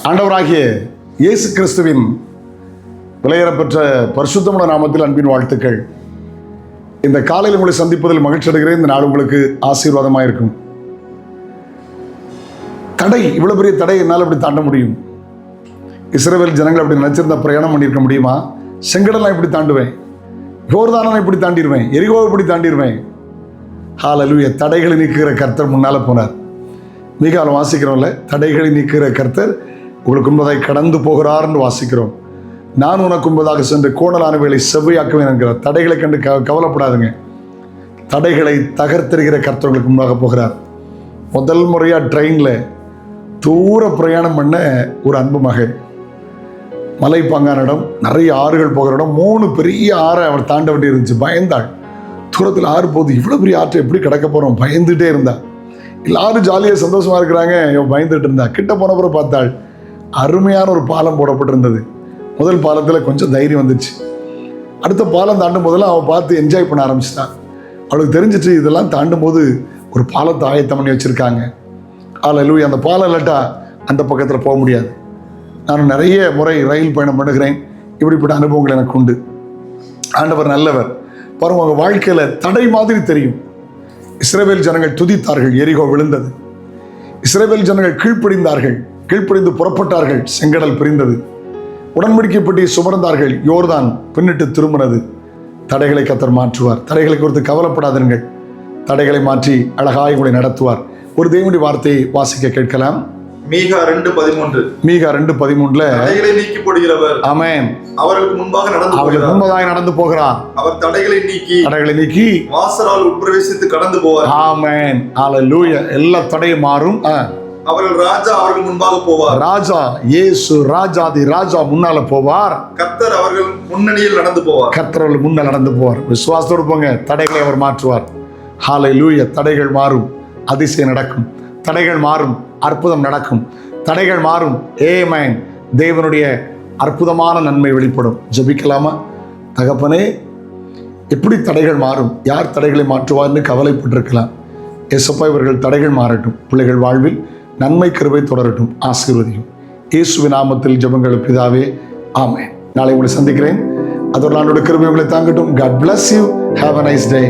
ஆண்டவராகிய இயேசு கிறிஸ்துவின் விலையேறப்பெற்ற பரிசுத்தமுள்ள நாமத்தில் அன்பின் வாழ்த்துக்கள். இந்த காலையில் உங்களை சந்திப்பதில் மகிழ்ச்சி அடைகிறேன். இந்த நாள் உங்களுக்கு ஆசீர்வாதமாக இருக்கும். தடை, இவ்வளவு பெரிய தடை என்னால் அப்படி தாண்ட முடியும்? இஸ்ரவேல் ஜனங்கள் அப்படி நினைச்சிருந்தா பிரயாணம் பண்ணியிருக்க முடியுமா? செங்கடலை இப்படி தாண்டுவேன், யோர்தானை இப்படி தாண்டிடுவேன், எரிகோவை இப்படி தாண்டிடுவேன். ஹல்லேலூயா. தடைகளை நீக்குகிற கர்த்தர் முன்னால போனார். மிகால வாசிக்கிறோம்ல, தடைகளை நீக்குகிற கர்த்தர் உங்களுக்கு முன்பதாய் கடந்து போகிறார்னு வாசிக்கிறோம். நான் உனக்கு முன்பதாக சென்று கோணலானவைகளை செவ்வையாக்குவேன் என்கிறார். தடைகளை கண்டு கவலைப்படாதுங்க. தடைகளை தகர்த்தெறிகிற கர்த்தர் உங்களுக்கு முன்பாக போகிறார். முதல் முறையாக ட்ரெயினில் தூர பிரயாணம் பண்ண ஒரு அன்பு மகள், மலைப்பாங்கான இடம், நிறைய ஆறுகள் போகிற இடம், 3 பெரிய ஆறை அவர் தாண்ட வேண்டி இருந்துச்சு. பயந்தாள். தூரத்தில் ஆறு போகுது, இவ்வளோ பெரிய ஆற்றை எப்படி கடக்க போகிறோம் பயந்துகிட்டே இருந்தா. எல்லாரும் ஜாலியாக சந்தோஷமாக இருக்கிறாங்க, இவன் பயந்துட்டு இருந்தா. கிட்ட போன பிறகு பார்த்தாள், அருமையான ஒரு பாலம் போடப்பட்டிருந்தது. முதல் பாலத்தில் கொஞ்சம் தைரியம் வந்துச்சு. அடுத்த பாலம் தாண்டும் போதெல்லாம் அவள் பார்த்து என்ஜாய் பண்ண ஆரம்பிச்சிட்டான். அவளுக்கு தெரிஞ்சிச்சு இதெல்லாம் தாண்டும் போது ஒரு பாலத்தை ஆயத்தம் பண்ணி வச்சுருக்காங்க. ஹல்லேலூயா. அந்த பாலம் இல்லாட்டா அந்த பக்கத்தில் போக முடியாது. நான் நிறைய முறை ரயில் பயணம் பண்ணுகிறேன். இப்படிப்பட்ட அனுபவங்கள் எனக்கு உண்டு. ஆண்டவர் நல்லவர். பாருங்க, உங்கள் வாழ்க்கையில் தடை மாதிரி தெரியும். இஸ்ரவேல் ஜனங்கள் துதித்தார்கள், எரிகோ விழுந்தது. இஸ்ரவேல் ஜனங்கள் கீழ்ப்படிந்தார்கள், கீழ்ப்படிந்து புறப்பட்டார்கள், செங்கடல் பிரிந்தது. உடன்படிக்கைப்பட்டி சுமர்ந்தார்கள், யோர்தான் பின்னிட்டு திரும்பினது. தடைகளை கர்த்தர் மாற்றுவார். தடைகளை குறித்து கவலைப்படாதீர்கள். தடைகளை மாற்றி அழகாய் உங்களை நடத்துவார். ஒரு தேவனுடைய வார்த்தையை வாசிக்க கேட்கலாம். மீகா 2:13. மீகா 2:13 தடைகளை நீக்கி போடுகிறவர். ஆமென். அவர்களுக்கு முன்பாக நடந்து போகிறார். அவர் தடைகளை நீக்கி வாசலால் உட்பிரவேசித்து கடந்து போவார். ஆமென். ஹல்லேலூயா. எல்லா தடையும் மாறும். அவர்கள் ராஜா அவர்கள் முன்பாக போவார். ராஜா இயேசு, ராஜாதி ராஜா முன்னால போவார். கர்த்தர் அவர்கள் முன்னணியில் நடந்து போவார். கர்த்தர் அவர்கள் முன்னால் நடந்து போவார். விசுவாசத்தோடு போங்க. தடைகளை அவர் மாற்றுவார். ஹல்லேலூயா. தடைகள் மாறும், அதிசயம் நடக்கும். தடைகள் மாறும், அற்புதம் நடக்கும். தடைகள் மாறும். ஆமென். தேவனுடைய அற்புதமான நன்மை வெளிப்படும். ஜெபிக்கலாமா? தகப்பனே, எப்படி தடைகள் மாறும்? யார் தடைகளை மாற்றுவார்னு கவலைப்பட்டிருக்கலாம். ஏசப்பா, இவர்கள் தடைகள் மாறட்டும். பிள்ளைகள் வாழ்வில் நன்மை கிருபை தொடரட்டும். ஆசீர்வதியும். இயேசுவின் நாமத்தில் ஜெபங்கள் பிதாவே, ஆமென். நாளை உங்களை சந்திக்கிறேன். அதோடு நாளோட கிருபை உங்களை தாங்கட்டும். God bless you. Have a nice day.